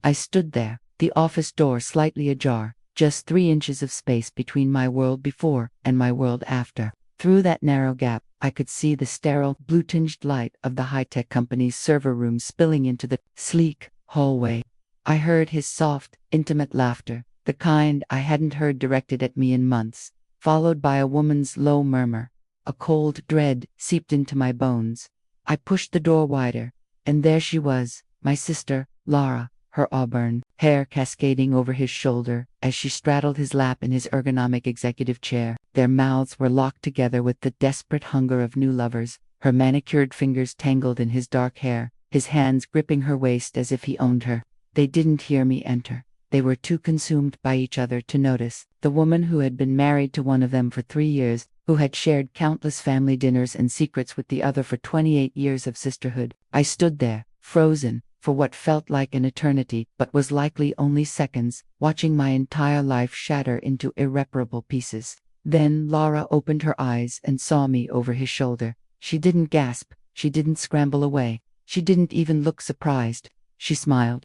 I stood there, the office door slightly ajar, just 3 inches of space between my world before and my world after. Through that narrow gap, I could see the sterile, blue-tinged light of the high-tech company's server room spilling into the sleek hallway. I heard his soft, intimate laughter, the kind I hadn't heard directed at me in months, followed by a woman's low murmur. A cold dread seeped into my bones. I pushed the door wider, and there she was, my sister, Laura, her auburn hair cascading over his shoulder as she straddled his lap in his ergonomic executive chair. Their mouths were locked together with the desperate hunger of new lovers, her manicured fingers tangled in his dark hair, his hands gripping her waist as if he owned her. They didn't hear me enter. They were too consumed by each other to notice. The woman who had been married to one of them for 3 years, who had shared countless family dinners and secrets with the other for 28 years of sisterhood. I stood there, frozen, for what felt like an eternity, but was likely only seconds, watching my entire life shatter into irreparable pieces. Then Laura opened her eyes and saw me over his shoulder. She didn't gasp, she didn't scramble away, she didn't even look surprised. She smiled.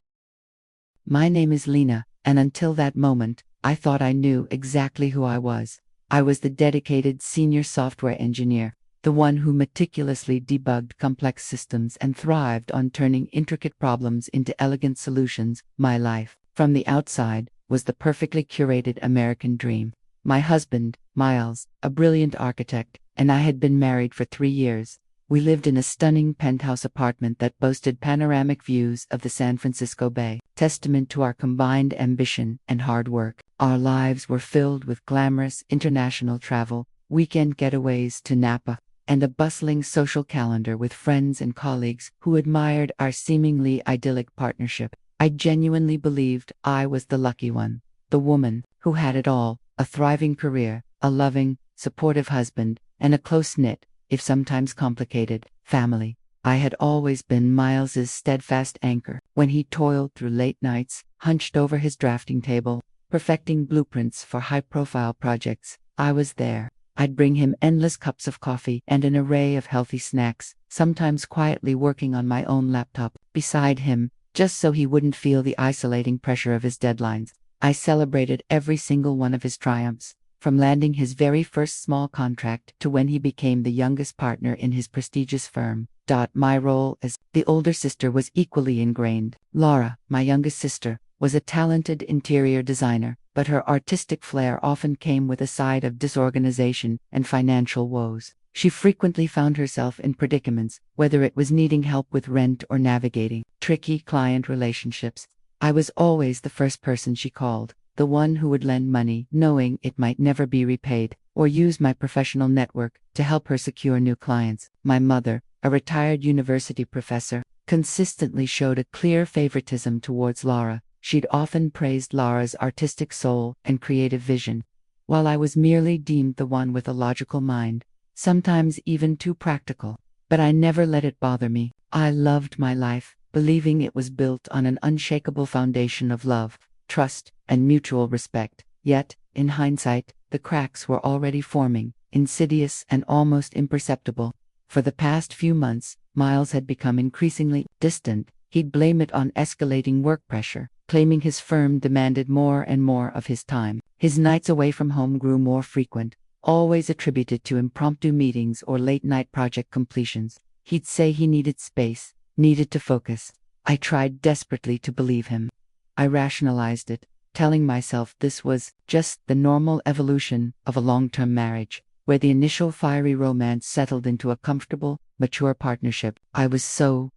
My name is Lena, and until that moment, I thought I knew exactly who I was. I was the dedicated senior software engineer, the one who meticulously debugged complex systems and thrived on turning intricate problems into elegant solutions. My life, from the outside, was the perfectly curated American dream. My husband, Miles, a brilliant architect, and I had been married for 3 years. We lived in a stunning penthouse apartment that boasted panoramic views of the San Francisco Bay, testament to our combined ambition and hard work. Our lives were filled with glamorous international travel, weekend getaways to Napa, and a bustling social calendar with friends and colleagues who admired our seemingly idyllic partnership. I genuinely believed I was the lucky one, the woman who had it all: a thriving career, a loving, supportive husband, and a close-knit, if sometimes complicated, family. I had always been Miles's steadfast anchor. When he toiled through late nights, hunched over his drafting table, perfecting blueprints for high-profile projects, I was there. I'd bring him endless cups of coffee and an array of healthy snacks, sometimes quietly working on my own laptop beside him, just so he wouldn't feel the isolating pressure of his deadlines. I celebrated every single one of his triumphs, from landing his very first small contract to when he became the youngest partner in his prestigious firm. My role as the older sister was equally ingrained. Laura, my youngest sister, was a talented interior designer, but her artistic flair often came with a side of disorganization and financial woes. She frequently found herself in predicaments, whether it was needing help with rent or navigating tricky client relationships. I was always the first person she called, the one who would lend money knowing it might never be repaid, or use my professional network to help her secure new clients. My mother, a retired university professor, consistently showed a clear favoritism towards Laura. She'd often praised Laura's artistic soul and creative vision, while I was merely deemed the one with a logical mind, sometimes even too practical. But I never let it bother me. I loved my life, believing it was built on an unshakable foundation of love, trust, and mutual respect. Yet, in hindsight, the cracks were already forming, insidious and almost imperceptible. For the past few months, Miles had become increasingly distant. He'd blame it on escalating work pressure, claiming his firm demanded more and more of his time. His nights away from home grew more frequent, always attributed to impromptu meetings or late-night project completions. He'd say he needed space, needed to focus. I tried desperately to believe him. I rationalized it, telling myself this was just the normal evolution of a long-term marriage, where the initial fiery romance settled into a comfortable, mature partnership. I was so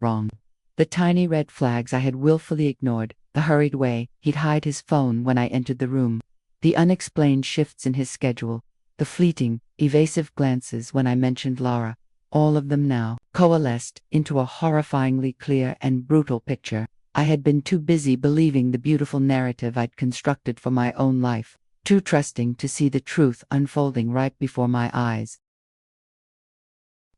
wrong. The tiny red flags I had willfully ignored, the hurried way he'd hide his phone when I entered the room, the unexplained shifts in his schedule, the fleeting, evasive glances when I mentioned Laura, all of them now coalesced into a horrifyingly clear and brutal picture. I had been too busy believing the beautiful narrative I'd constructed for my own life, too trusting to see the truth unfolding right before my eyes.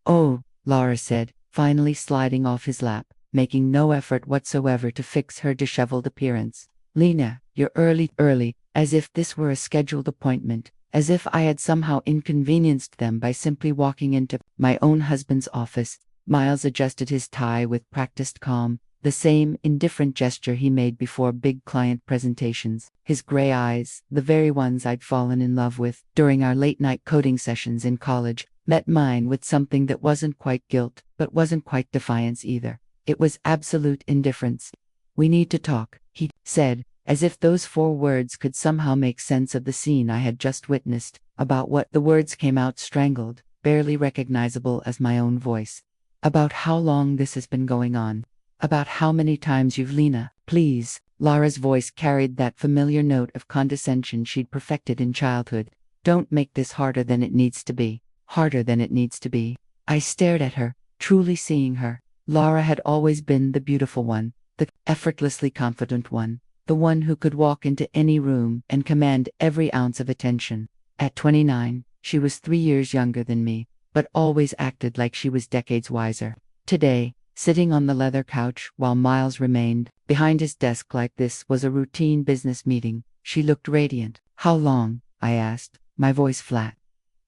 "Oh," Laura said, finally sliding off his lap, making no effort whatsoever to fix her disheveled appearance. "Lena, you're early," as if this were a scheduled appointment, as if I had somehow inconvenienced them by simply walking into my own husband's office. Miles adjusted his tie with practiced calm, the same indifferent gesture he made before big client presentations. His gray eyes, the very ones I'd fallen in love with during our late-night coding sessions in college, met mine with something that wasn't quite guilt, but wasn't quite defiance either. It was absolute indifference. "We need to talk," he said, as if those 4 words could somehow make sense of the scene I had just witnessed. About what? The words came out strangled, barely recognizable as my own voice. "About how long this has been going on. About how many times you've Lena, please." Lara's voice carried that familiar note of condescension she'd perfected in childhood. "Don't make this harder than it needs to be. Harder than it needs to be." I stared at her, truly seeing her. Lara had always been the beautiful one, the effortlessly confident one, the one who could walk into any room and command every ounce of attention. At 29, she was 3 years younger than me, but always acted like she was decades wiser. Today, sitting on the leather couch while Miles remained behind his desk like this was a routine business meeting, she looked radiant. "How long?" I asked, my voice flat.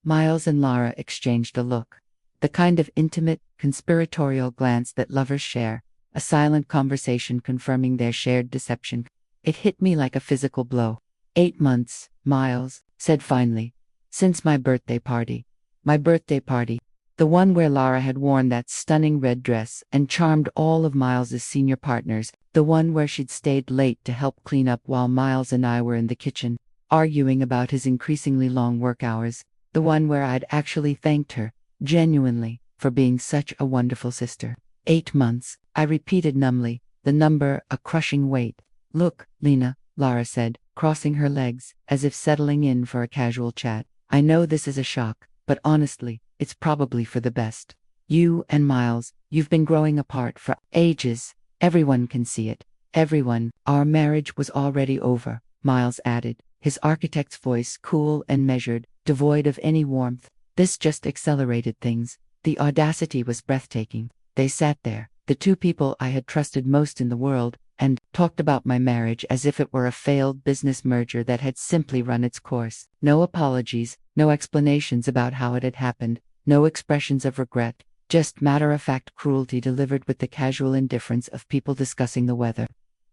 Miles and Lara exchanged a look. The kind of intimate, conspiratorial glance that lovers share, a silent conversation confirming their shared deception. It hit me like a physical blow. 8 months, Miles said finally. "Since my birthday party." My birthday party. The one where Lara had worn that stunning red dress and charmed all of Miles's senior partners. The one where she'd stayed late to help clean up while Miles and I were in the kitchen, arguing about his increasingly long work hours. The one where I'd actually thanked her, genuinely, for being such a wonderful sister. 8 months, I repeated numbly, the number a crushing weight. "Look, Lena," Lara said, crossing her legs, as if settling in for a casual chat. "I know this is a shock, but honestly, it's probably for the best. You and Miles, you've been growing apart for ages. Everyone can see it. Everyone." "Our marriage was already over," Miles added, his architect's voice cool and measured, devoid of any warmth. This just accelerated things. The audacity was breathtaking. They sat there, the 2 people I had trusted most in the world, and talked about my marriage as if it were a failed business merger that had simply run its course. No apologies, no explanations about how it had happened, no expressions of regret, just matter-of-fact cruelty delivered with the casual indifference of people discussing the weather.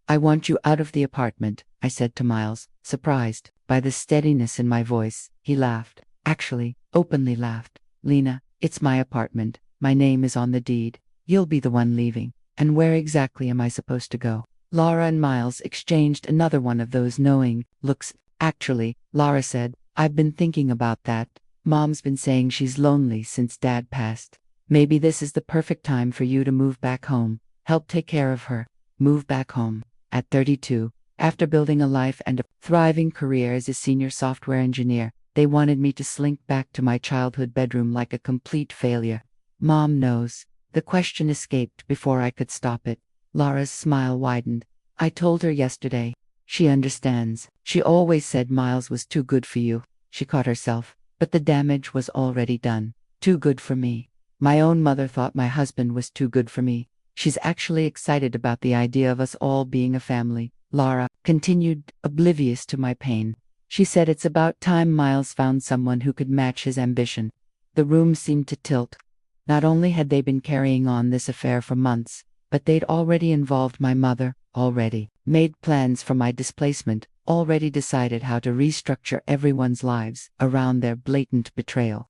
"I want you out of the apartment," I said to Miles, surprised by the steadiness in my voice. He laughed, actually, openly laughed. "Lena, it's my apartment. My name is on the deed. You'll be the one leaving. And where exactly am I supposed to go?" Lara and Miles exchanged another one of those knowing looks. "Actually," Lara said, "I've been thinking about that. Mom's been saying she's lonely since Dad passed. Maybe this is the perfect time for you to move back home, help take care of her." Move back home. At 32, after building a life and a thriving career as a senior software engineer, they wanted me to slink back to my childhood bedroom like a complete failure. "Mom knows." The question escaped before I could stop it. Lara's smile widened. "I told her yesterday. She understands. She always said Miles was too good for you." She caught herself. "But the damage was already done. Too good for me. My own mother thought my husband was too good for me. She's actually excited about the idea of us all being a family," Lara continued, oblivious to my pain. "She said it's about time Miles found someone who could match his ambition." The room seemed to tilt. Not only had they been carrying on this affair for months, but they'd already involved my mother, already made plans for my displacement, already decided how to restructure everyone's lives around their blatant betrayal.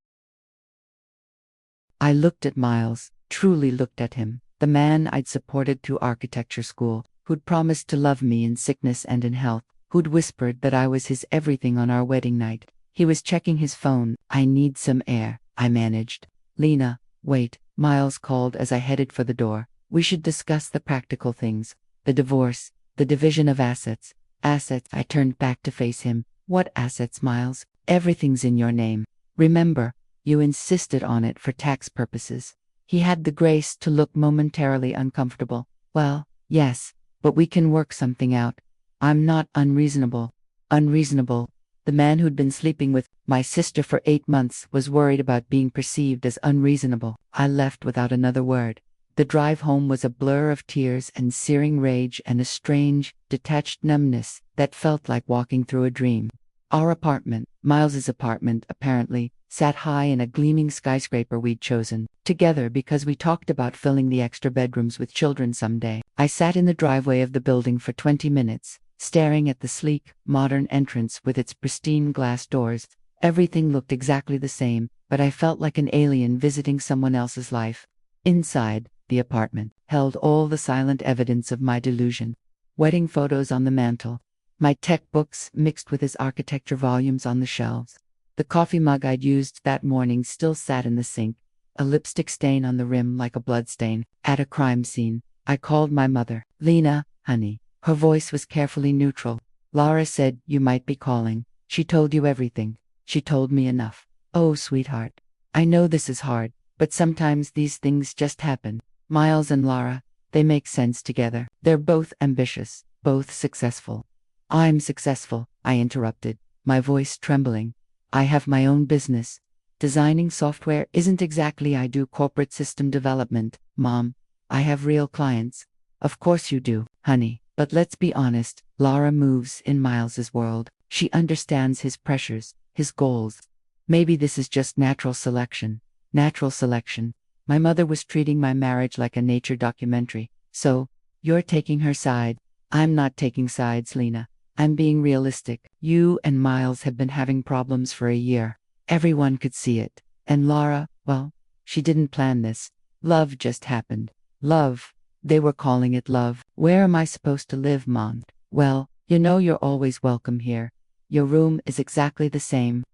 I looked at Miles, truly looked at him, the man I'd supported through architecture school, who'd promised to love me in sickness and in health, who'd whispered that I was his everything on our wedding night. He was checking his phone. "I need some air," I managed. "Lena, wait," Miles called as I headed for the door. "We should discuss the practical things. The divorce, the division of assets." "Assets?" I turned back to face him. "What assets, Miles? Everything's in your name. Remember, you insisted on it for tax purposes." He had the grace to look momentarily uncomfortable. "Well, yes, but we can work something out. I'm not unreasonable." Unreasonable. The man who'd been sleeping with my sister for 8 months was worried about being perceived as unreasonable. I left without another word. The drive home was a blur of tears and searing rage and a strange, detached numbness that felt like walking through a dream. Our apartment, Miles's apartment, apparently, sat high in a gleaming skyscraper we'd chosen together because we talked about filling the extra bedrooms with children someday. I sat in the driveway of the building for 20 minutes, staring at the sleek, modern entrance with its pristine glass doors. Everything looked exactly the same, but I felt like an alien visiting someone else's life. Inside, the apartment held all the silent evidence of my delusion. Wedding photos on the mantel, my tech books mixed with his architecture volumes on the shelves. The coffee mug I'd used that morning still sat in the sink, a lipstick stain on the rim like a bloodstain. At a crime scene, I called my mother. "Lena, honey." Her voice was carefully neutral. "Lara said you might be calling. She told you everything. She told me enough." "Oh, sweetheart. I know this is hard, but sometimes these things just happen. Miles and Lara, they make sense together. They're both ambitious, both successful." "I'm successful," I interrupted, my voice trembling. "I have my own business. Designing software isn't exactly I do corporate system development, Mom. I have real clients." "Of course you do, honey. But let's be honest, Lara moves in Miles's world. She understands his pressures, his goals. Maybe this is just natural selection." "Natural selection." My mother was treating my marriage like a nature documentary. "So, you're taking her side." "I'm not taking sides, Lena. I'm being realistic. You and Miles have been having problems for a year. Everyone could see it. And Lara, well, she didn't plan this. Love just happened." "Love?" "They were calling it love." "Where am I supposed to live, Mom?" "Well, you know you're always welcome here. Your room is exactly the same.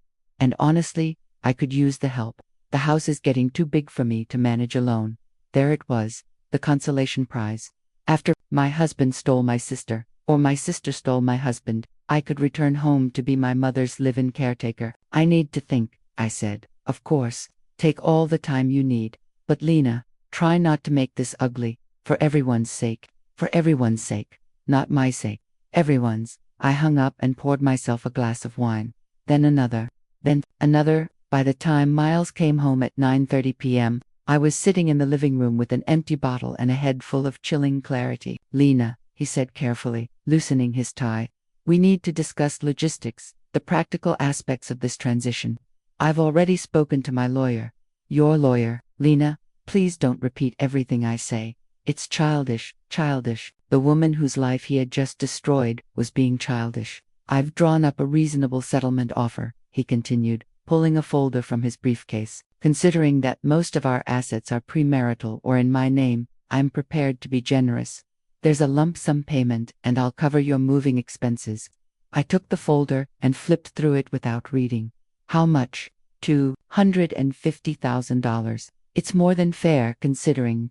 And honestly, I could use the help. The house is getting too big for me to manage alone." There it was, the consolation prize. After my husband stole my sister, or my sister stole my husband, I could return home to be my mother's live-in caretaker. "I need to think," I said. "Of course, take all the time you need. But Lena, try not to make this ugly, for everyone's sake. For everyone's sake. Not my sake. Everyone's." I hung up and poured myself a glass of wine. Then another. Then another. By the time Miles came home at 9:30 p.m., I was sitting in the living room with an empty bottle and a head full of chilling clarity. "Lena," he said carefully, loosening his tie, "we need to discuss logistics, the practical aspects of this transition. I've already spoken to my lawyer." "Your lawyer?" "Lena, please don't repeat everything I say. It's childish, childish." The woman whose life he had just destroyed was being childish. "I've drawn up a reasonable settlement offer," he continued, pulling a folder from his briefcase. "Considering that most of our assets are premarital or in my name, I'm prepared to be generous. There's a lump sum payment, and I'll cover your moving expenses." I took the folder and flipped through it without reading. "How much?" $250,000. "It's more than fair considering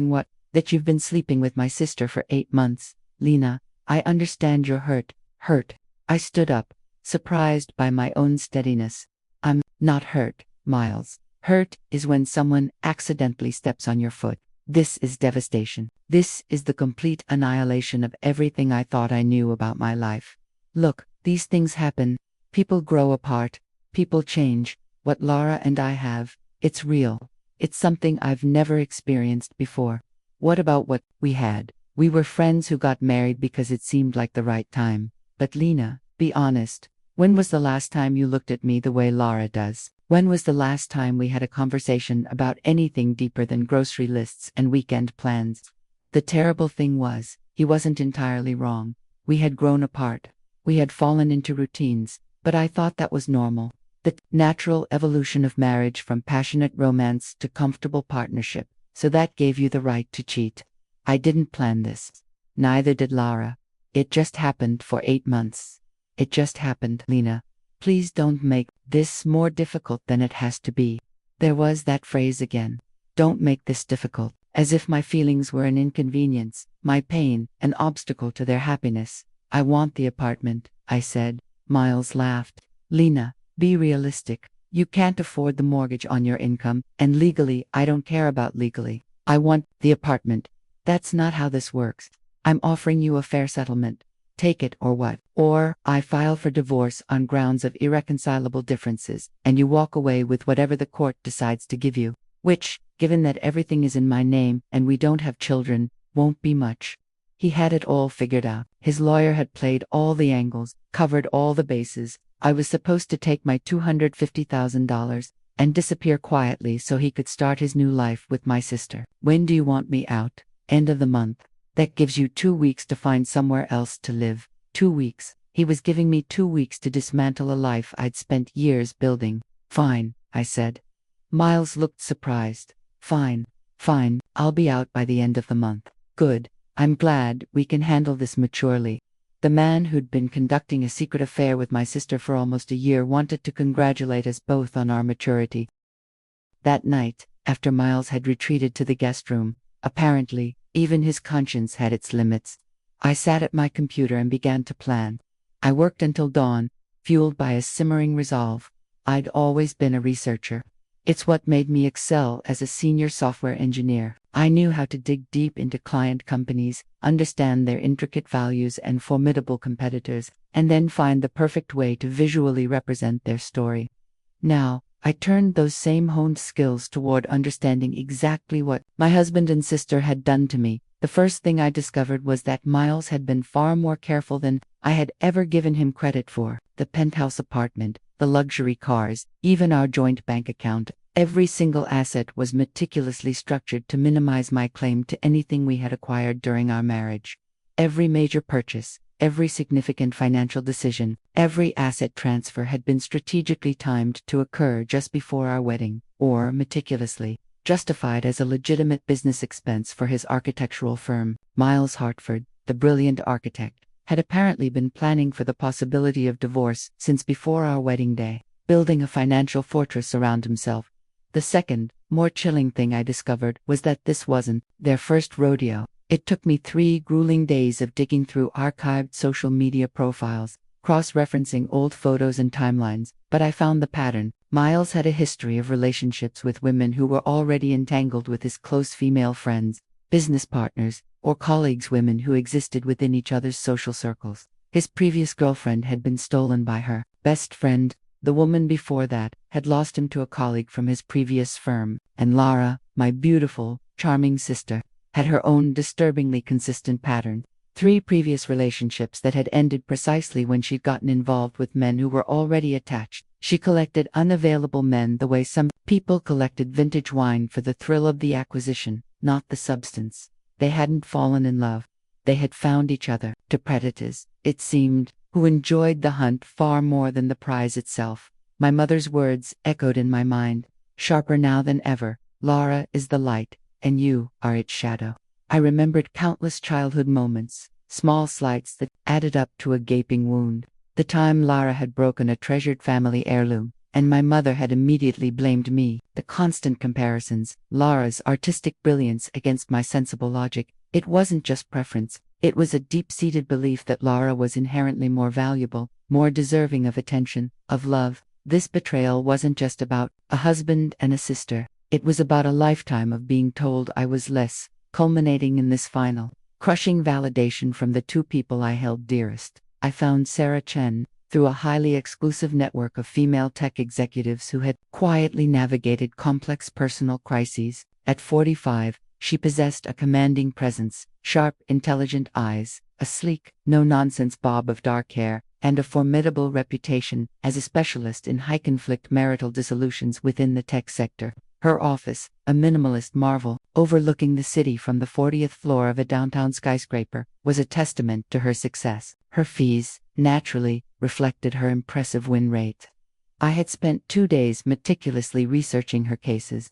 what? That you've been sleeping with my sister for 8 months. Lena, I understand you're hurt." "Hurt?" I stood up, surprised by my own steadiness. "I'm not hurt, Miles. Hurt is when someone accidentally steps on your foot. This is devastation. This is the complete annihilation of everything I thought I knew about my life. Look, these things happen. People grow apart. People change. What Lara and I have, it's real. It's something I've never experienced before." "What about what we had?" "We were friends who got married because it seemed like the right time. But Lena, be honest. When was the last time you looked at me the way Lara does? When was the last time we had a conversation about anything deeper than grocery lists and weekend plans?" The terrible thing was, he wasn't entirely wrong. We had grown apart. We had fallen into routines, but I thought that was normal. The natural evolution of marriage from passionate romance to comfortable partnership. So that gave you the right to cheat. I didn't plan this. Neither did Lara. It just happened for 8 months. It just happened, Lena. Please don't make this more difficult than it has to be." There was that phrase again. "Don't make this difficult," as if my feelings were an inconvenience, my pain an obstacle to their happiness. "I want the apartment," I said. Miles laughed. "Lena, be realistic. You can't afford the mortgage on your income, and legally, I don't care about legally. I want the apartment." "That's not how this works. I'm offering you a fair settlement. Take it or what? Or I file for divorce on grounds of irreconcilable differences, and you walk away with whatever the court decides to give you. Which, given that everything is in my name and we don't have children, won't be much." He had it all figured out. His lawyer had played all the angles, covered all the bases. I was supposed to take my $250,000 and disappear quietly so he could start his new life with my sister. When do you want me out? End of the month. That gives you 2 weeks to find somewhere else to live. 2 weeks. He was giving me 2 weeks to dismantle a life I'd spent years building. Fine, I said. Miles looked surprised. Fine, I'll be out by the end of the month. Good. I'm glad we can handle this maturely. The man who'd been conducting a secret affair with my sister for almost a year wanted to congratulate us both on our maturity. That night, after Miles had retreated to the guest room, apparently, even his conscience had its limits, I sat at my computer and began to plan. I worked until dawn, fueled by a simmering resolve. I'd always been a researcher. It's what made me excel as a senior software engineer. I knew how to dig deep into client companies, understand their intricate values and formidable competitors, and then find the perfect way to visually represent their story. Now, I turned those same honed skills toward understanding exactly what my husband and sister had done to me. The first thing I discovered was that Miles had been far more careful than I had ever given him credit for. The penthouse apartment, the luxury cars, even our joint bank account. Every single asset was meticulously structured to minimize my claim to anything we had acquired during our marriage. Every major purchase, every significant financial decision, every asset transfer had been strategically timed to occur just before our wedding, or meticulously justified as a legitimate business expense for his architectural firm. Miles Hartford, the brilliant architect, had apparently been planning for the possibility of divorce since before our wedding day, building a financial fortress around himself. The second, more chilling thing I discovered was that this wasn't their first rodeo. It took me 3 grueling days of digging through archived social media profiles, cross-referencing old photos and timelines, but I found the pattern. Miles had a history of relationships with women who were already entangled with his close female friends, business partners, or colleagues, women who existed within each other's social circles. His previous girlfriend had been stolen by her best friend. The woman before that had lost him to a colleague from his previous firm, and Lara, my beautiful, charming sister, had her own disturbingly consistent pattern. 3 previous relationships that had ended precisely when she'd gotten involved with men who were already attached. She collected unavailable men the way some people collected vintage wine for the thrill of the acquisition, not the substance. They hadn't fallen in love. They had found each other, to predators, it seemed, who enjoyed the hunt far more than the prize itself. My mother's words echoed in my mind, sharper now than ever. Lara is the light, and you are its shadow. I remembered countless childhood moments, small slights that added up to a gaping wound. The time Lara had broken a treasured family heirloom, and my mother had immediately blamed me. The constant comparisons, Lara's artistic brilliance against my sensible logic. It wasn't just preference. It was a deep-seated belief that Lara was inherently more valuable, more deserving of attention, of love. This betrayal wasn't just about a husband and a sister. It was about a lifetime of being told I was less, culminating in this final, crushing validation from the 2 people I held dearest. I found Sarah Chen through a highly exclusive network of female tech executives who had quietly navigated complex personal crises. At 45, she possessed a commanding presence, sharp, intelligent eyes, a sleek, no-nonsense bob of dark hair, and a formidable reputation as a specialist in high-conflict marital dissolutions within the tech sector. Her office, a minimalist marvel, overlooking the city from the 40th floor of a downtown skyscraper, was a testament to her success. Her fees, naturally, reflected her impressive win rate. I had spent 2 days meticulously researching her cases,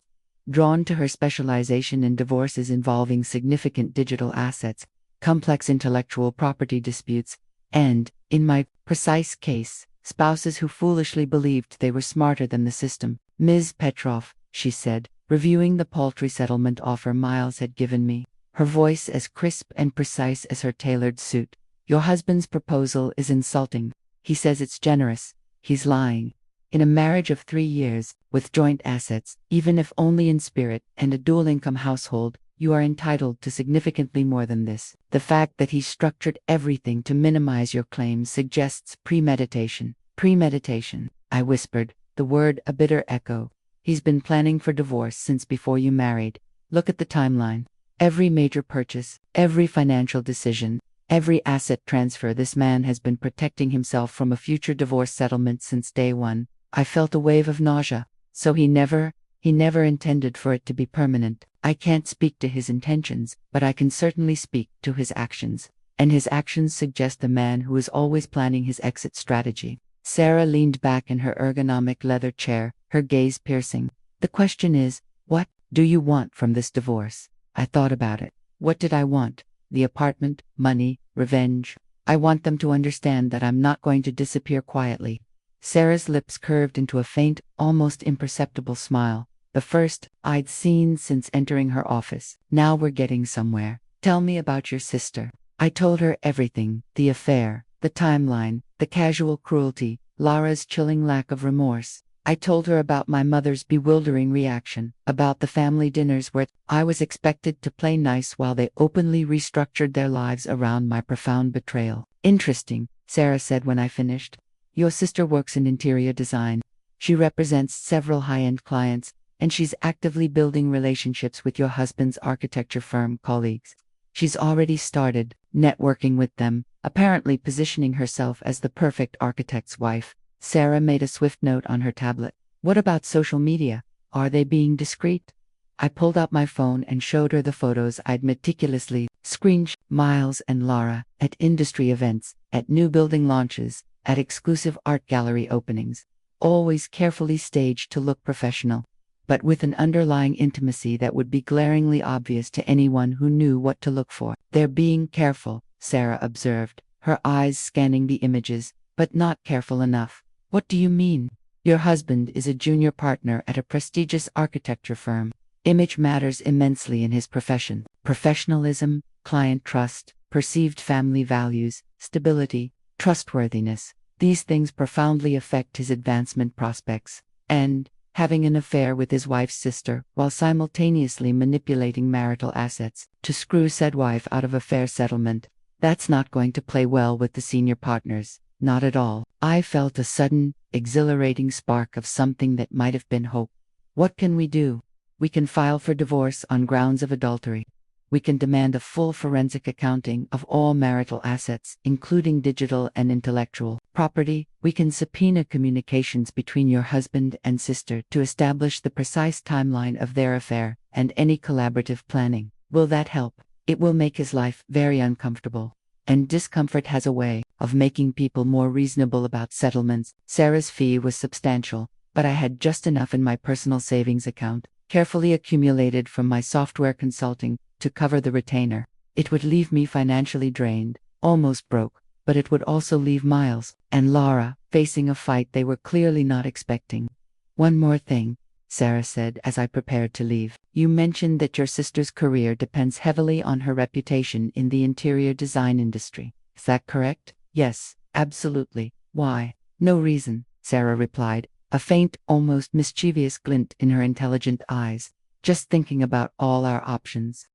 drawn to her specialization in divorces involving significant digital assets, complex intellectual property disputes, and, in my precise case, spouses who foolishly believed they were smarter than the system. Ms. Petrov, she said, reviewing the paltry settlement offer Miles had given me, her voice as crisp and precise as her tailored suit. Your husband's proposal is insulting. He says it's generous. He's lying. In a marriage of 3 years, with joint assets, even if only in spirit, and a dual-income household, you are entitled to significantly more than this. The fact that he structured everything to minimize your claims suggests premeditation. Premeditation, I whispered, the word a bitter echo. He's been planning for divorce since before you married. Look at the timeline. Every major purchase, every financial decision, Every asset transfer, this man has been protecting himself from a future divorce settlement since day one. I felt a wave of nausea. So he never intended for it to be permanent. I can't speak to his intentions, but I can certainly speak to his actions. And his actions suggest a man who is always planning his exit strategy. Sarah leaned back in her ergonomic leather chair, her gaze piercing. The question is, what do you want from this divorce? I thought about it. What did I want? The apartment, money, revenge. I want them to understand that I'm not going to disappear quietly. Sarah's lips curved into a faint, almost imperceptible smile, the first I'd seen since entering her office. Now we're getting somewhere. Tell me about your sister. I told her everything, the affair, the timeline, the casual cruelty, Lara's chilling lack of remorse. I told her about my mother's bewildering reaction, about the family dinners where I was expected to play nice while they openly restructured their lives around my profound betrayal. Interesting, Sarah said when I finished. Your sister works in interior design. She represents several high-end clients, and she's actively building relationships with your husband's architecture firm colleagues. She's already started networking with them, apparently positioning herself as the perfect architect's wife. Sarah made a swift note on her tablet. What about social media? Are they being discreet? I pulled out my phone and showed her the photos I'd meticulously screenshot. Miles and Lara, at industry events, at new building launches, at exclusive art gallery openings. Always carefully staged to look professional, but with an underlying intimacy that would be glaringly obvious to anyone who knew what to look for. They're being careful, Sarah observed, her eyes scanning the images, but not careful enough. What do you mean? Your husband is a junior partner at a prestigious architecture firm. Image matters immensely in his profession. Professionalism, client trust, perceived family values, stability, trustworthiness. These things profoundly affect his advancement prospects. And having an affair with his wife's sister, while simultaneously manipulating marital assets to screw said wife out of a fair settlement, that's not going to play well with the senior partners. Not at all. I felt a sudden, exhilarating spark of something that might have been hope. What can we do? We can file for divorce on grounds of adultery. We can demand a full forensic accounting of all marital assets, including digital and intellectual property. We can subpoena communications between your husband and sister to establish the precise timeline of their affair and any collaborative planning. Will that help? It will make his life very uncomfortable. And discomfort has a way of making people more reasonable about settlements. Sarah's fee was substantial, but I had just enough in my personal savings account, carefully accumulated from my software consulting, to cover the retainer. It would leave me financially drained, almost broke, but it would also leave Miles and Lara facing a fight they were clearly not expecting. One more thing, Sarah said as I prepared to leave. You mentioned that your sister's career depends heavily on her reputation in the interior design industry. Is that correct? Yes, absolutely. Why? No reason, Sarah replied, a faint, almost mischievous glint in her intelligent eyes. Just thinking about all our options.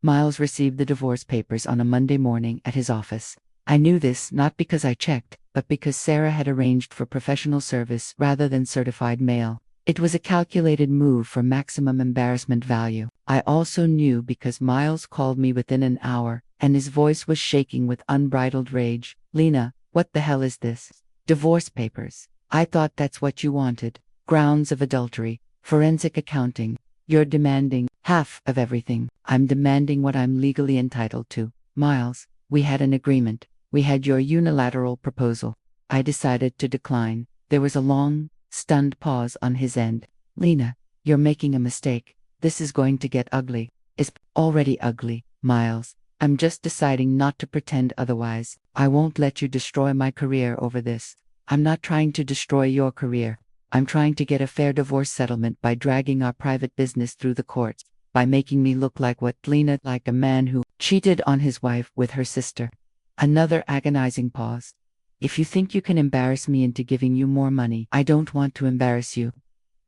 Miles received the divorce papers on a Monday morning at his office. I knew this not because I checked, but because Sarah had arranged for professional service rather than certified mail. It was a calculated move for maximum embarrassment value. I also knew because Miles called me within an hour, and his voice was shaking with unbridled rage. Lena, what the hell is this? Divorce papers. I thought that's what you wanted. Grounds of adultery, forensic accounting. You're demanding half of everything. I'm demanding what I'm legally entitled to. Miles, we had an agreement. We had your unilateral proposal. I decided to decline. There was a long, stunned pause on his end. Lena, you're making a mistake. This is going to get ugly. It's already ugly, Miles. I'm just deciding not to pretend otherwise. I won't let you destroy my career over this. I'm not trying to destroy your career. I'm trying to get a fair divorce settlement by dragging our private business through the courts, by making me look like like a man who cheated on his wife with her sister. Another agonizing pause. If you think you can embarrass me into giving you more money, I don't want to embarrass you,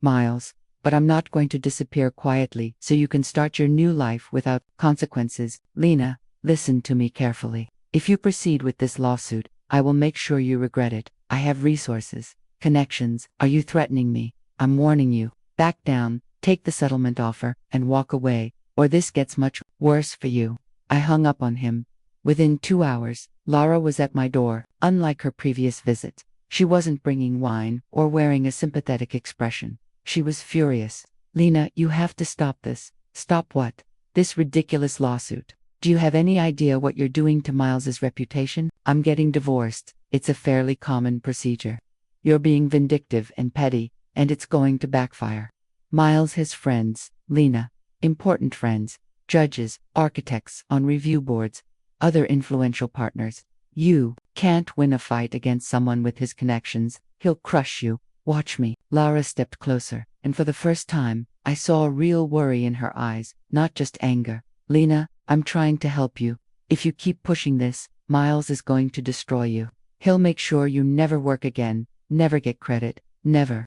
Miles, but I'm not going to disappear quietly so you can start your new life without consequences. Lena, listen to me carefully. If you proceed with this lawsuit, I will make sure you regret it. I have resources, connections. Are you threatening me? I'm warning you. Back down, take the settlement offer, and walk away, or this gets much worse for you. I hung up on him. Within 2 hours, Lara was at my door. Unlike her previous visits, she wasn't bringing wine or wearing a sympathetic expression. She was furious. Lena, you have to stop this. Stop what? This ridiculous lawsuit. Do you have any idea what you're doing to Miles's reputation? I'm getting divorced. It's a fairly common procedure. You're being vindictive and petty, and it's going to backfire. Miles has friends, Lena, important friends, judges, architects on review boards, other influential partners. You can't win a fight against someone with his connections. He'll crush you. Watch me. Lara stepped closer, and for the first time, I saw real worry in her eyes, not just anger. Lena, I'm trying to help you. If you keep pushing this, Miles is going to destroy you. He'll make sure you never work again, never get credit, never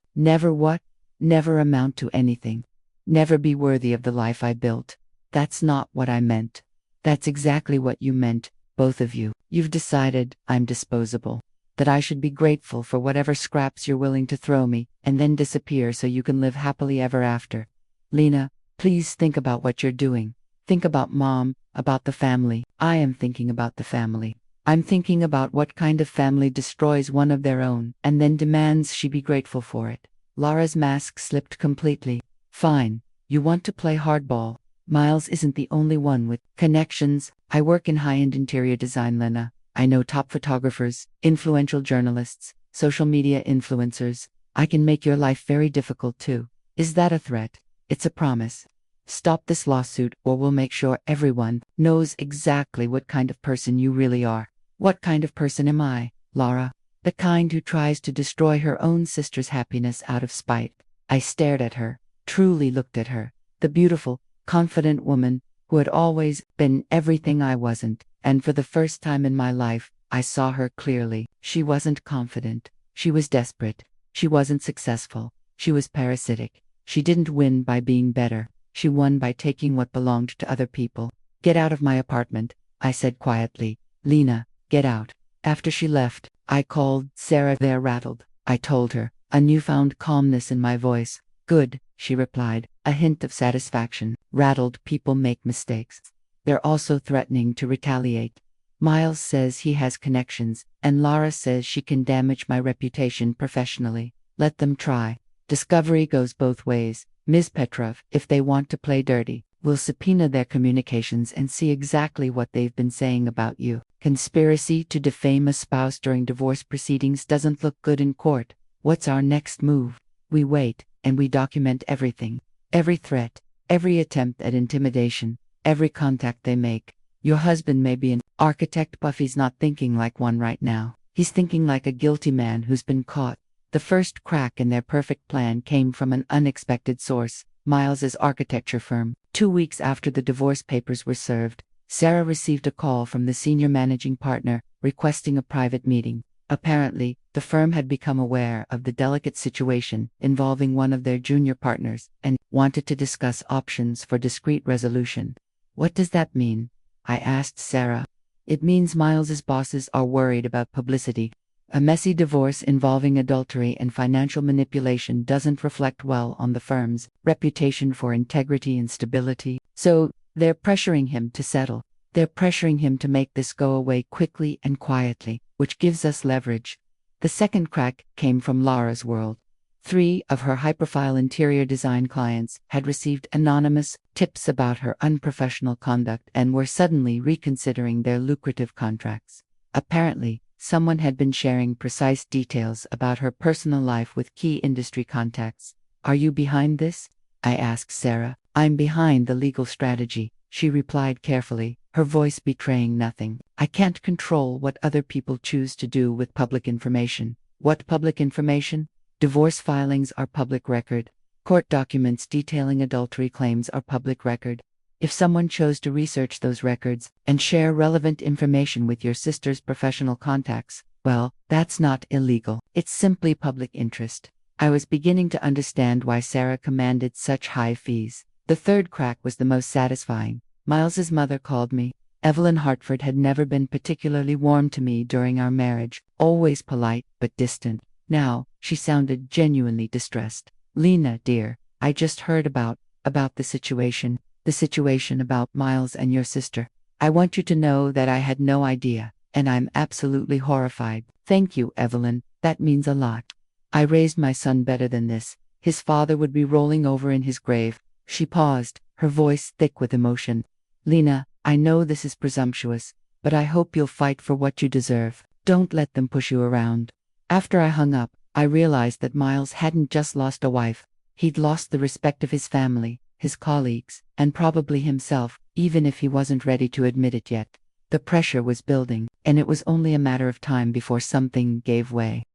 what? Never amount to anything. Never be worthy of the life I built. That's not what I meant. That's exactly what you meant, both of you. You've decided I'm disposable, that I should be grateful for whatever scraps you're willing to throw me, and then disappear so you can live happily ever after. Lena, please think about what you're doing. Think about Mom, about the family. I am thinking about the family. I'm thinking about what kind of family destroys one of their own, and then demands she be grateful for it. Lara's mask slipped completely. Fine. You want to play hardball. Miles isn't the only one with connections. I work in high-end interior design, Lena. I know top photographers, influential journalists, social media influencers. I can make your life very difficult too. Is that a threat? It's a promise. Stop this lawsuit or we'll make sure everyone knows exactly what kind of person you really are. What kind of person am I, Lara? The kind who tries to destroy her own sister's happiness out of spite. I stared at her, truly looked at her. The beautiful, confident woman who had always been everything I wasn't, and for the first time in my life, I saw her clearly. She wasn't confident. She was desperate. She wasn't successful. She was parasitic. She didn't win by being better. She won by taking what belonged to other people. Get out of my apartment, I said quietly. Lena, get out. After she left, I called Sarah. There rattled. I told her, a newfound calmness in my voice. Good, she replied, a hint of satisfaction. Rattled people make mistakes. They're also threatening to retaliate. Miles says he has connections, and Lara says she can damage my reputation professionally. Let them try. Discovery goes both ways. Ms. Petrov, if they want to play dirty, will subpoena their communications and see exactly what they've been saying about you. Conspiracy to defame a spouse during divorce proceedings doesn't look good in court. What's our next move? We wait, and we document everything. Every threat, every attempt at intimidation, every contact they make. Your husband may be an architect, but he's not thinking like one right now. He's thinking like a guilty man who's been caught. The first crack in their perfect plan came from an unexpected source, Miles's architecture firm. 2 weeks after the divorce papers were served, Sarah received a call from the senior managing partner, requesting a private meeting. Apparently, the firm had become aware of the delicate situation involving one of their junior partners and wanted to discuss options for discreet resolution. What does that mean? I asked Sarah. It means Miles's bosses are worried about publicity. A messy divorce involving adultery and financial manipulation doesn't reflect well on the firm's reputation for integrity and stability. So, they're pressuring him to settle. They're pressuring him to make this go away quickly and quietly, which gives us leverage. The second crack came from Lara's world. 3 of her high-profile interior design clients had received anonymous tips about her unprofessional conduct and were suddenly reconsidering their lucrative contracts. Apparently, someone had been sharing precise details about her personal life with key industry contacts. Are you behind this? I asked Sarah. I'm behind the legal strategy, she replied carefully, her voice betraying nothing. I can't control what other people choose to do with public information. What public information? Divorce filings are public record. Court documents detailing adultery claims are public record. If someone chose to research those records and share relevant information with your sister's professional contacts, well, that's not illegal. It's simply public interest. I was beginning to understand why Sarah commanded such high fees. The third crack was the most satisfying. Miles's mother called me. Evelyn Hartford had never been particularly warm to me during our marriage, always polite but distant. Now, she sounded genuinely distressed. Lena, dear, I just heard about the situation. The situation about Miles and your sister. I want you to know that I had no idea, and I'm absolutely horrified. Thank you, Evelyn. That means a lot. I raised my son better than this. His father would be rolling over in his grave. She paused, her voice thick with emotion. Lena, I know this is presumptuous, but I hope you'll fight for what you deserve. Don't let them push you around. After I hung up, I realized that Miles hadn't just lost a wife. He'd lost the respect of his family, his colleagues, and probably himself, even if he wasn't ready to admit it yet. The pressure was building, and it was only a matter of time before something gave way.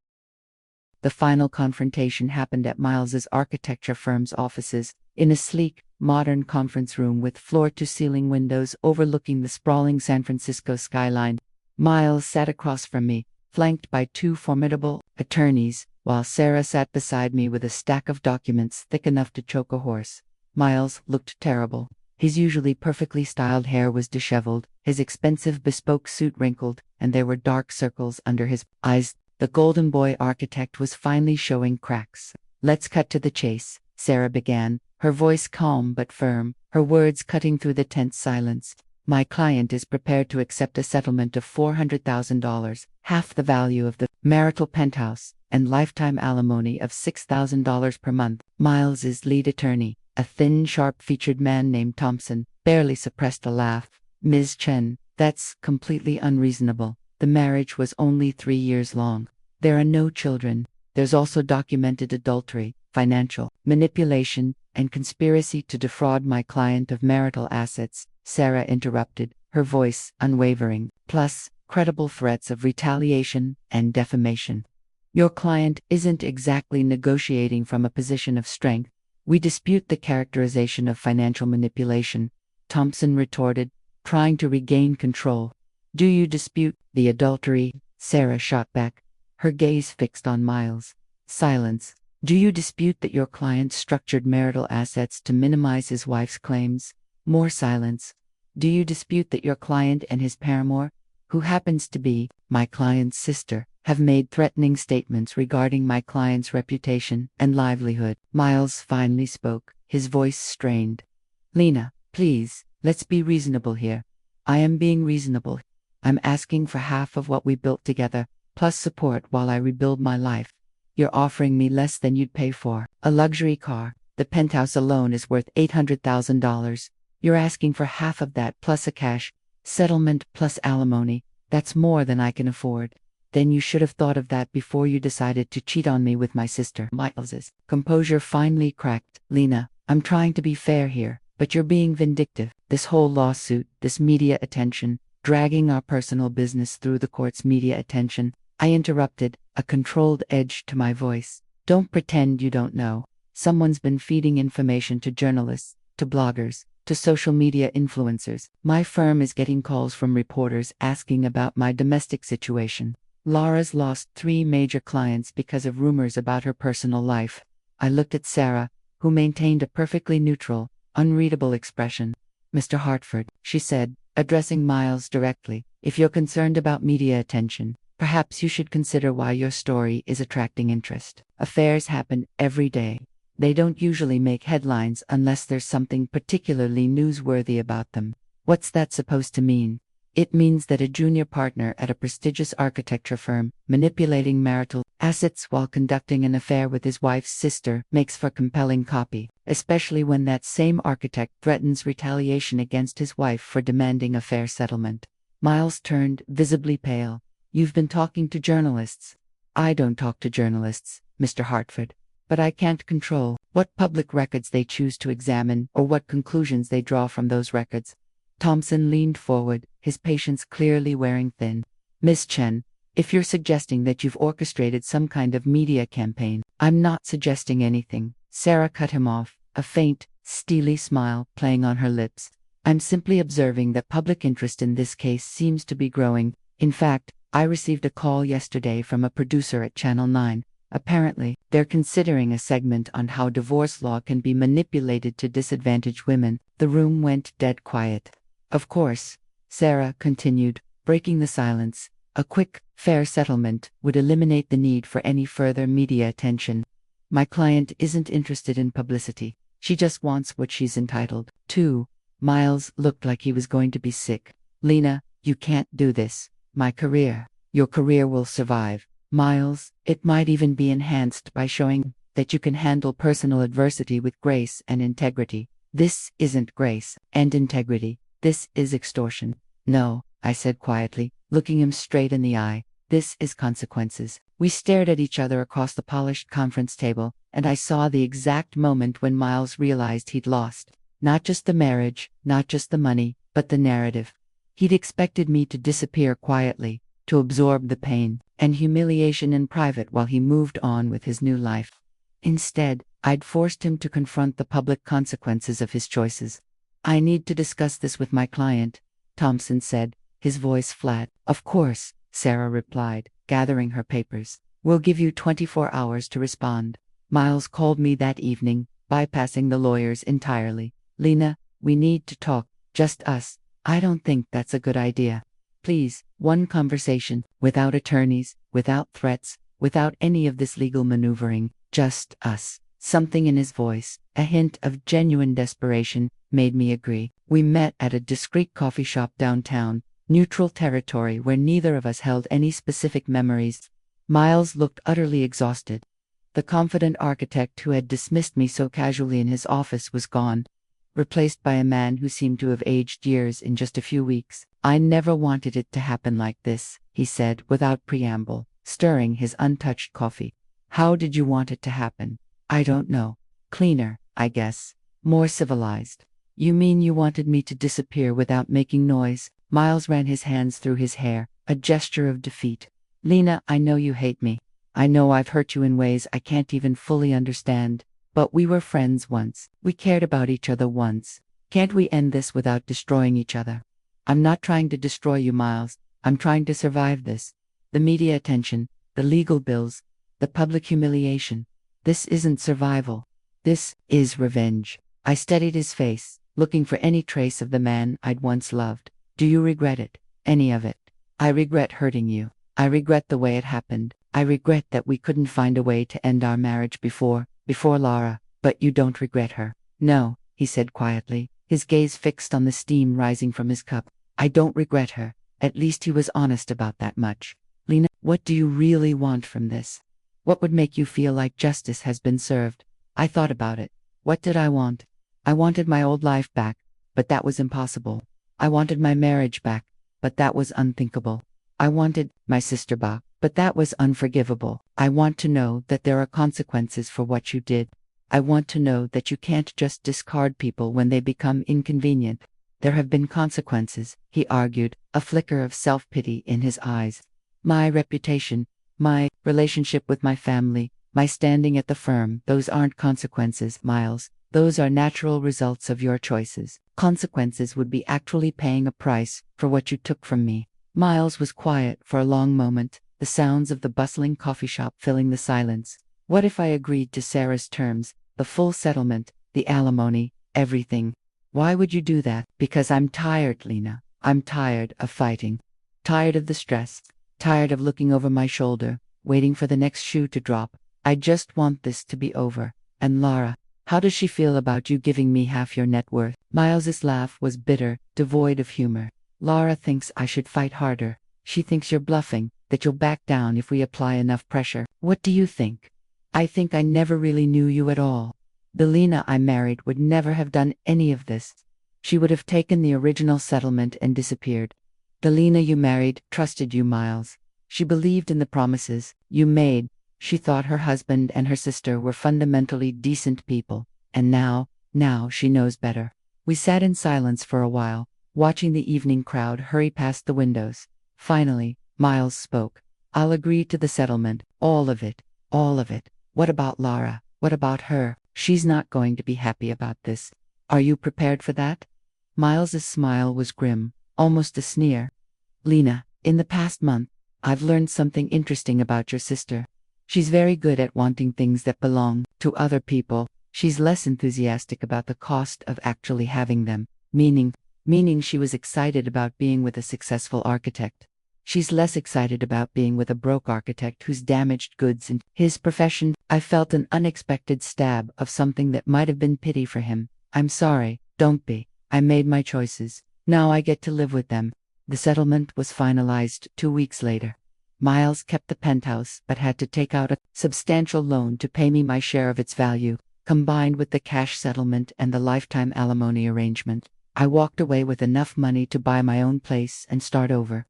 The final confrontation happened at Miles's architecture firm's offices, in a sleek, modern conference room with floor-to-ceiling windows overlooking the sprawling San Francisco skyline. Miles sat across from me, flanked by two formidable attorneys, while Sarah sat beside me with a stack of documents thick enough to choke a horse. Miles looked terrible. His usually perfectly styled hair was disheveled, his expensive bespoke suit wrinkled, and there were dark circles under his eyes. The golden boy architect was finally showing cracks. Let's cut to the chase, Sarah began, her voice calm but firm, her words cutting through the tense silence. My client is prepared to accept a settlement of $400,000, half the value of the marital penthouse, and lifetime alimony of $6,000 per month. Miles's lead attorney, a thin, sharp-featured man named Thompson, barely suppressed a laugh. Ms. Chen, that's completely unreasonable. The marriage was only 3 years long. There are no children. There's also documented adultery, financial manipulation, and conspiracy to defraud my client of marital assets, Sarah interrupted, her voice unwavering, plus credible threats of retaliation and defamation. Your client isn't exactly negotiating from a position of strength. We dispute the characterization of financial manipulation, Thompson retorted, trying to regain control. Do you dispute the adultery? Sarah shot back, her gaze fixed on Miles. Silence. Do you dispute that your client structured marital assets to minimize his wife's claims? More silence. Do you dispute that your client and his paramour, who happens to be my client's sister, have made threatening statements regarding my client's reputation and livelihood? Miles finally spoke, his voice strained. Lena, please, let's be reasonable here. I am being reasonable. I'm asking for half of what we built together, plus support while I rebuild my life. You're offering me less than you'd pay for a luxury car. The penthouse alone is worth $800,000. You're asking for half of that plus a cash settlement plus alimony. That's more than I can afford. Then you should have thought of that before you decided to cheat on me with my sister. Miles's composure finally cracked. Lena, I'm trying to be fair here, but you're being vindictive. This whole lawsuit, this media attention, dragging our personal business through the court's media attention. I interrupted, a controlled edge to my voice. Don't pretend you don't know. Someone's been feeding information to journalists, to bloggers, to social media influencers. My firm is getting calls from reporters asking about my domestic situation. Laura's lost 3 major clients because of rumors about her personal life. I looked at Sarah, who maintained a perfectly neutral, unreadable expression. Mr. Hartford, she said, addressing Miles directly, if you're concerned about media attention, perhaps you should consider why your story is attracting interest. Affairs happen every day. They don't usually make headlines unless there's something particularly newsworthy about them. What's that supposed to mean? It means that a junior partner at a prestigious architecture firm, manipulating marital assets while conducting an affair with his wife's sister, makes for compelling copy, especially when that same architect threatens retaliation against his wife for demanding a fair settlement. Miles turned visibly pale. You've been talking to journalists. I don't talk to journalists, Mr. Hartford. But I can't control what public records they choose to examine or what conclusions they draw from those records. Thompson leaned forward, his patience clearly wearing thin. Miss Chen, if you're suggesting that you've orchestrated some kind of media campaign, I'm not suggesting anything. Sarah cut him off, a faint, steely smile playing on her lips. I'm simply observing that public interest in this case seems to be growing. In fact, I received a call yesterday from a producer at Channel 9. Apparently, they're considering a segment on how divorce law can be manipulated to disadvantage women. The room went dead quiet. Of course, Sarah continued, breaking the silence, a quick, fair settlement would eliminate the need for any further media attention. My client isn't interested in publicity. She just wants what she's entitled to. Miles looked like he was going to be sick. Lena, you can't do this. My career. Your career will survive. Miles, it might even be enhanced by showing that you can handle personal adversity with grace and integrity. This isn't grace and integrity. This is extortion. No, I said quietly, looking him straight in the eye. This is consequences. We stared at each other across the polished conference table, and I saw the exact moment when Miles realized he'd lost. Not just the marriage, not just the money, but the narrative. He'd expected me to disappear quietly, to absorb the pain and humiliation in private while he moved on with his new life. Instead, I'd forced him to confront the public consequences of his choices. I need to discuss this with my client, Thompson said, his voice flat. Of course, Sarah replied, gathering her papers. We'll give you 24 hours to respond. Miles called me that evening, bypassing the lawyers entirely. Lena, we need to talk, just us. I don't think that's a good idea. Please, one conversation, without attorneys, without threats, without any of this legal maneuvering, just us. Something in his voice, a hint of genuine desperation, made me agree. We met at a discreet coffee shop downtown, neutral territory where neither of us held any specific memories. Miles looked utterly exhausted. The confident architect who had dismissed me so casually in his office was gone, replaced by a man who seemed to have aged years in just a few weeks. I never wanted it to happen like this, he said without preamble, stirring his untouched coffee. How did you want it to happen? I don't know. Cleaner, I guess. More civilized. You mean you wanted me to disappear without making noise? Miles ran his hands through his hair, a gesture of defeat. Lena, I know you hate me. I know I've hurt you in ways I can't even fully understand. But we were friends once. We cared about each other once. Can't we end this without destroying each other? I'm not trying to destroy you, Miles. I'm trying to survive this. The media attention, the legal bills, the public humiliation. This isn't survival. This is revenge. I studied his face, looking for any trace of the man I'd once loved. Do you regret it? Any of it? I regret hurting you. I regret the way it happened. I regret that we couldn't find a way to end our marriage before Laura. But you don't regret her. No, he said quietly, his gaze fixed on the steam rising from his cup. I don't regret her. At least he was honest about that much. Lena, what do you really want from this? What would make you feel like justice has been served? I thought about it. What did I want? I wanted my old life back, but that was impossible. I wanted my marriage back, but that was unthinkable. I wanted my sister back, but that was unforgivable. I want to know that there are consequences for what you did. I want to know that you can't just discard people when they become inconvenient. There have been consequences, he argued, a flicker of self-pity in his eyes. My reputation, my relationship with my family, my standing at the firm, those aren't consequences, Miles. Those are natural results of your choices. Consequences would be actually paying a price for what you took from me. Miles was quiet for a long moment, the sounds of the bustling coffee shop filling the silence. What if I agreed to Sarah's terms, the full settlement, the alimony, everything? Why would you do that? Because I'm tired, Lena. I'm tired of fighting. Tired of the stress. Tired of looking over my shoulder, waiting for the next shoe to drop. I just want this to be over. And Laura, how does she feel about you giving me half your net worth? Miles's laugh was bitter, devoid of humor. Laura thinks I should fight harder. She thinks you're bluffing, that you'll back down if we apply enough pressure. What do you think? I think I never really knew you at all. The Lena I married would never have done any of this. She would have taken the original settlement and disappeared. The Lena you married trusted you, Miles. She believed in the promises you made. She thought her husband and her sister were fundamentally decent people. And now she knows better. We sat in silence for a while, watching the evening crowd hurry past the windows. Finally, Miles spoke. I'll agree to the settlement, all of it, all of it. What about Laura? What about her? She's not going to be happy about this. Are you prepared for that? Miles's smile was grim, almost a sneer. Lena, in the past month, I've learned something interesting about your sister. She's very good at wanting things that belong to other people. She's less enthusiastic about the cost of actually having them, meaning she was excited about being with a successful architect. She's less excited about being with a broke architect who's damaged goods in his profession. I felt an unexpected stab of something that might have been pity for him. I'm sorry, don't be. I made my choices. Now I get to live with them. The settlement was finalized 2 weeks later. Miles kept the penthouse but had to take out a substantial loan to pay me my share of its value. Combined with the cash settlement and the lifetime alimony arrangement, I walked away with enough money to buy my own place and start over.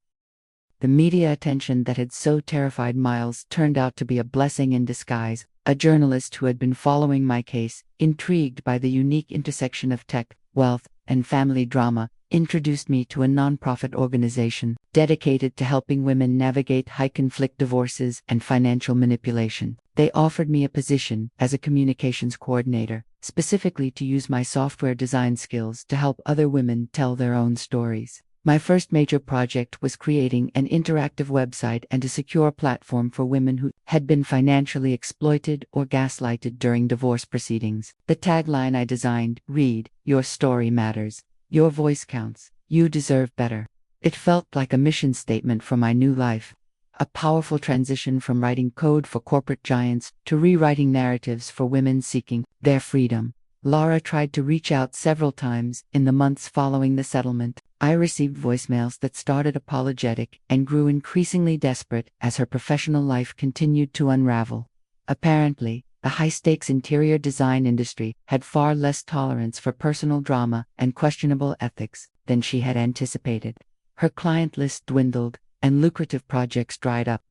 The media attention that had so terrified Miles turned out to be a blessing in disguise. A journalist who had been following my case, intrigued by the unique intersection of tech, wealth, and family drama, introduced me to a nonprofit organization dedicated to helping women navigate high-conflict divorces and financial manipulation. They offered me a position as a communications coordinator, specifically to use my software design skills to help other women tell their own stories. My first major project was creating an interactive website and a secure platform for women who had been financially exploited or gaslighted during divorce proceedings. The tagline I designed read, "Your story matters. Your voice counts. You deserve better." It felt like a mission statement for my new life. A powerful transition from writing code for corporate giants to rewriting narratives for women seeking their freedom. Laura tried to reach out several times in the months following the settlement. I received voicemails that started apologetic and grew increasingly desperate as her professional life continued to unravel. Apparently, the high-stakes interior design industry had far less tolerance for personal drama and questionable ethics than she had anticipated. Her client list dwindled, and lucrative projects dried up.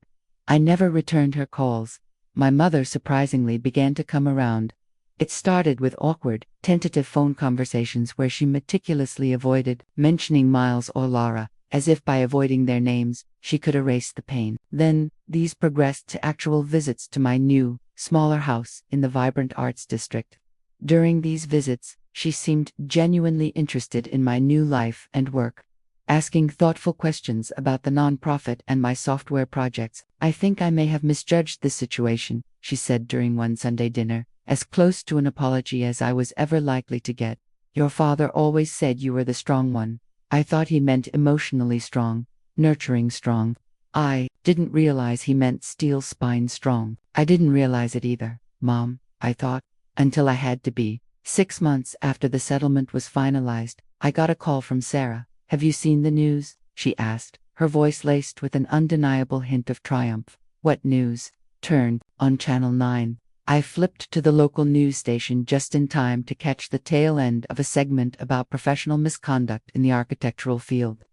I never returned her calls. My mother surprisingly began to come around. It started with awkward, tentative phone conversations where she meticulously avoided mentioning Miles or Laura, as if by avoiding their names, she could erase the pain. Then, these progressed to actual visits to my new, smaller house in the vibrant arts district. During these visits, she seemed genuinely interested in my new life and work, asking thoughtful questions about the nonprofit and my software projects. "I think I may have misjudged this situation," she said during one Sunday dinner, as close to an apology as I was ever likely to get. "Your father always said you were the strong one. I thought he meant emotionally strong, nurturing strong. I didn't realize he meant steel spine strong." "I didn't realize it either, Mom," I thought, until I had to be. 6 months after the settlement was finalized, I got a call from Sarah. "Have you seen the news?" she asked, her voice laced with an undeniable hint of triumph. "What news?" "Turned on Channel 9. I flipped to the local news station just in time to catch the tail end of a segment about professional misconduct in the architectural field.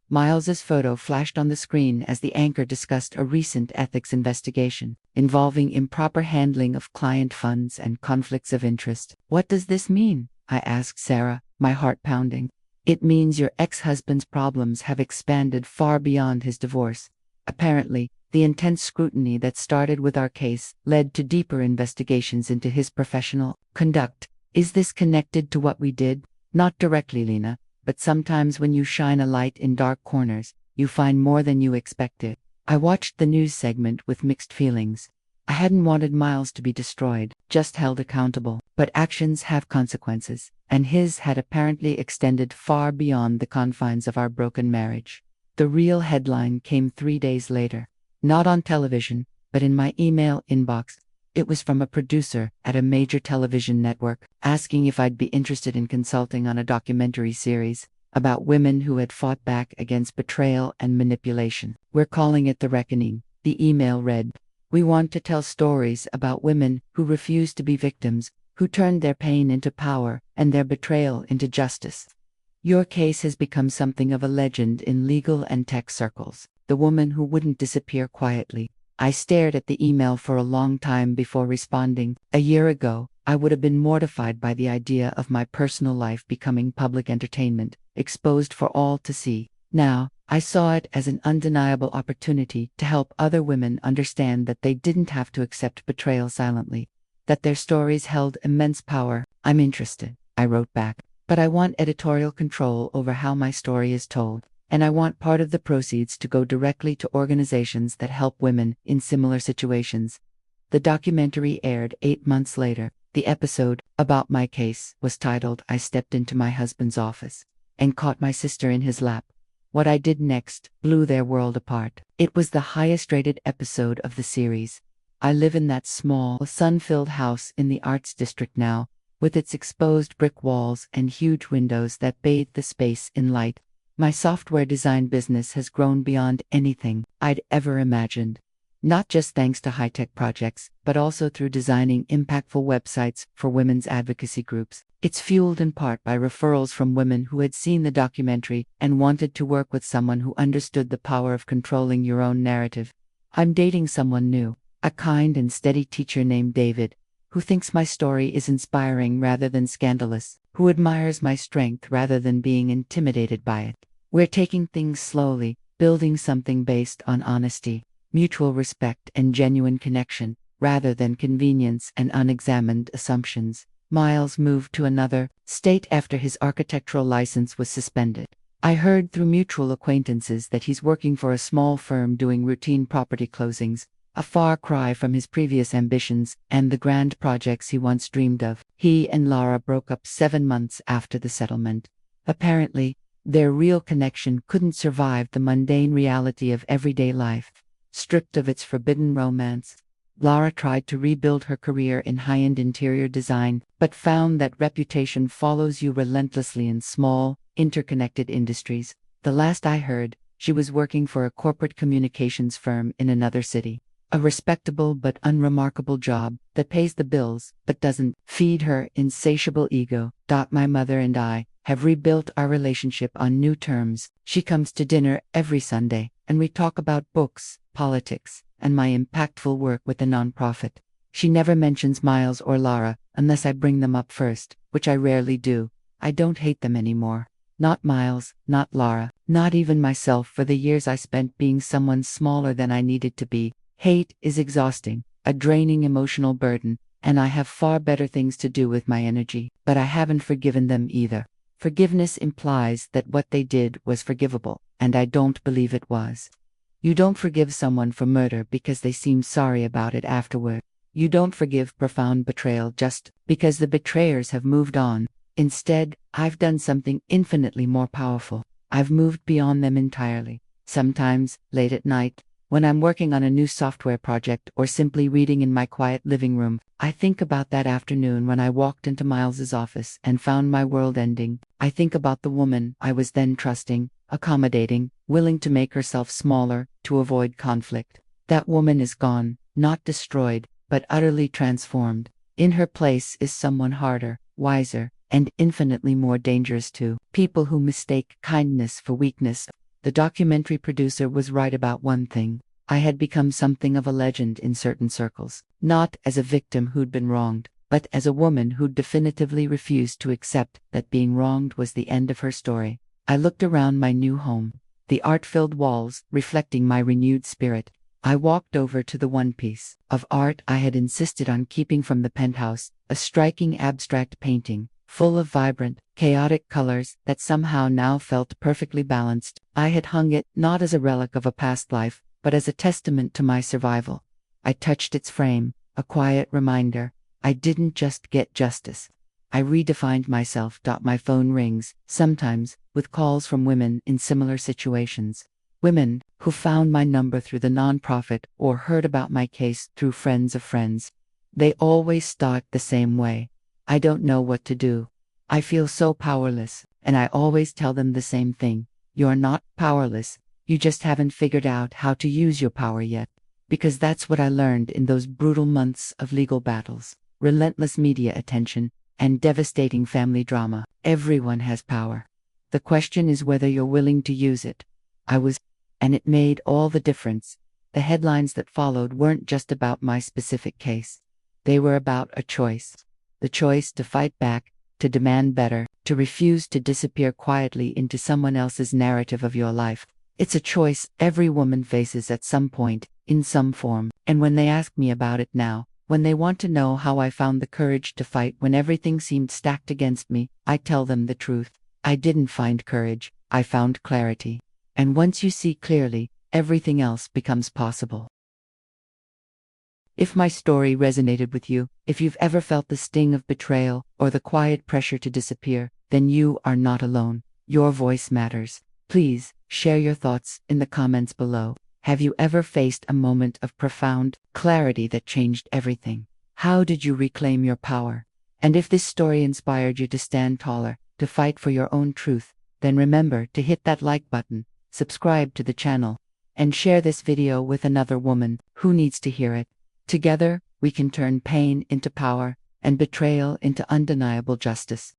Miles's photo flashed on the screen as the anchor discussed a recent ethics investigation involving improper handling of client funds and conflicts of interest. "What does this mean?" I asked Sarah, my heart pounding. "It means your ex-husband's problems have expanded far beyond his divorce. Apparently, the intense scrutiny that started with our case led to deeper investigations into his professional conduct. Is this connected to what we did?" "Not directly, Lena, but sometimes when you shine a light in dark corners, you find more than you expected." I watched the news segment with mixed feelings. I hadn't wanted Miles to be destroyed, just held accountable. But actions have consequences, and his had apparently extended far beyond the confines of our broken marriage. The real headline came 3 days later. Not on television, but in my email inbox. It was from a producer at a major television network, asking if I'd be interested in consulting on a documentary series about women who had fought back against betrayal and manipulation. "We're calling it The Reckoning," the email read. "We want to tell stories about women who refused to be victims, who turned their pain into power and their betrayal into justice. Your case has become something of a legend in legal and tech circles. The woman who wouldn't disappear quietly." I stared at the email for a long time before responding. A year ago, I would have been mortified by the idea of my personal life becoming public entertainment, exposed for all to see. Now, I saw it as an undeniable opportunity to help other women understand that they didn't have to accept betrayal silently, that their stories held immense power. "I'm interested," I wrote back, "but I want editorial control over how my story is told. And I want part of the proceeds to go directly to organizations that help women in similar situations." The documentary aired 8 months later. The episode, about my case, was titled "I Stepped into My Husband's Office and Caught My Sister in His Lap." What I did next blew their world apart. It was the highest-rated episode of the series. I live in that small, sun-filled house in the Arts District now, with its exposed brick walls and huge windows that bathe the space in light. My software design business has grown beyond anything I'd ever imagined. Not just thanks to high-tech projects, but also through designing impactful websites for women's advocacy groups. It's fueled in part by referrals from women who had seen the documentary and wanted to work with someone who understood the power of controlling your own narrative. I'm dating someone new, a kind and steady teacher named David, who thinks my story is inspiring rather than scandalous, who admires my strength rather than being intimidated by it. We're taking things slowly, building something based on honesty, mutual respect, and genuine connection, rather than convenience and unexamined assumptions. Miles moved to another state after his architectural license was suspended. I heard through mutual acquaintances that he's working for a small firm doing routine property closings, a far cry from his previous ambitions and the grand projects he once dreamed of. He and Laura broke up 7 months after the settlement. Apparently, their real connection couldn't survive the mundane reality of everyday life. Stripped of its forbidden romance, Laura tried to rebuild her career in high-end interior design, but found that reputation follows you relentlessly in small, interconnected industries. The last I heard, she was working for a corporate communications firm in another city. A respectable but unremarkable job that pays the bills but doesn't feed her insatiable ego. My mother and I have rebuilt our relationship on new terms. She comes to dinner every Sunday, and we talk about books, politics, and my impactful work with the nonprofit. She never mentions Miles or Laura unless I bring them up first, which I rarely do. I don't hate them anymore. Not Miles, not Laura, not even myself for the years I spent being someone smaller than I needed to be. Hate is exhausting, a draining emotional burden, and I have far better things to do with my energy, but I haven't forgiven them either. Forgiveness implies that what they did was forgivable, and I don't believe it was. You don't forgive someone for murder because they seem sorry about it afterward. You don't forgive profound betrayal just because the betrayers have moved on. Instead, I've done something infinitely more powerful. I've moved beyond them entirely. Sometimes, late at night, when I'm working on a new software project or simply reading in my quiet living room, I think about that afternoon when I walked into Miles's office and found my world ending. I think about the woman I was then trusting, accommodating, willing to make herself smaller to avoid conflict. That woman is gone, not destroyed, but utterly transformed. In her place is someone harder, wiser, and infinitely more dangerous too. People who mistake kindness for weakness. The documentary producer was right about one thing. I had become something of a legend in certain circles, not as a victim who'd been wronged, but as a woman who'd definitively refused to accept that being wronged was the end of her story. I looked around my new home, the art-filled walls reflecting my renewed spirit. I walked over to the one piece of art I had insisted on keeping from the penthouse, a striking abstract painting, full of vibrant, chaotic colors that somehow now felt perfectly balanced. I had hung it not as a relic of a past life, but as a testament to my survival. I touched its frame, a quiet reminder. I didn't just get justice. I redefined myself. My phone rings, sometimes, with calls from women in similar situations. Women who found my number through the nonprofit or heard about my case through friends of friends. They always start the same way. I don't know what to do. I feel so powerless, and I always tell them the same thing. You're not powerless. You just haven't figured out how to use your power yet. Because that's what I learned in those brutal months of legal battles, relentless media attention, and devastating family drama. Everyone has power. The question is whether you're willing to use it. I was, and it made all the difference. The headlines that followed weren't just about my specific case. They were about a choice. The choice to fight back, to demand better, to refuse to disappear quietly into someone else's narrative of your life. It's a choice every woman faces at some point, in some form. And when they ask me about it now, when they want to know how I found the courage to fight when everything seemed stacked against me, I tell them the truth. I didn't find courage, I found clarity. And once you see clearly, everything else becomes possible. If my story resonated with you, if you've ever felt the sting of betrayal or the quiet pressure to disappear, then you are not alone. Your voice matters. Please, share your thoughts in the comments below. Have you ever faced a moment of profound clarity that changed everything? How did you reclaim your power? And if this story inspired you to stand taller, to fight for your own truth, then remember to hit that like button, subscribe to the channel, and share this video with another woman who needs to hear it. Together, we can turn pain into power and betrayal into undeniable justice.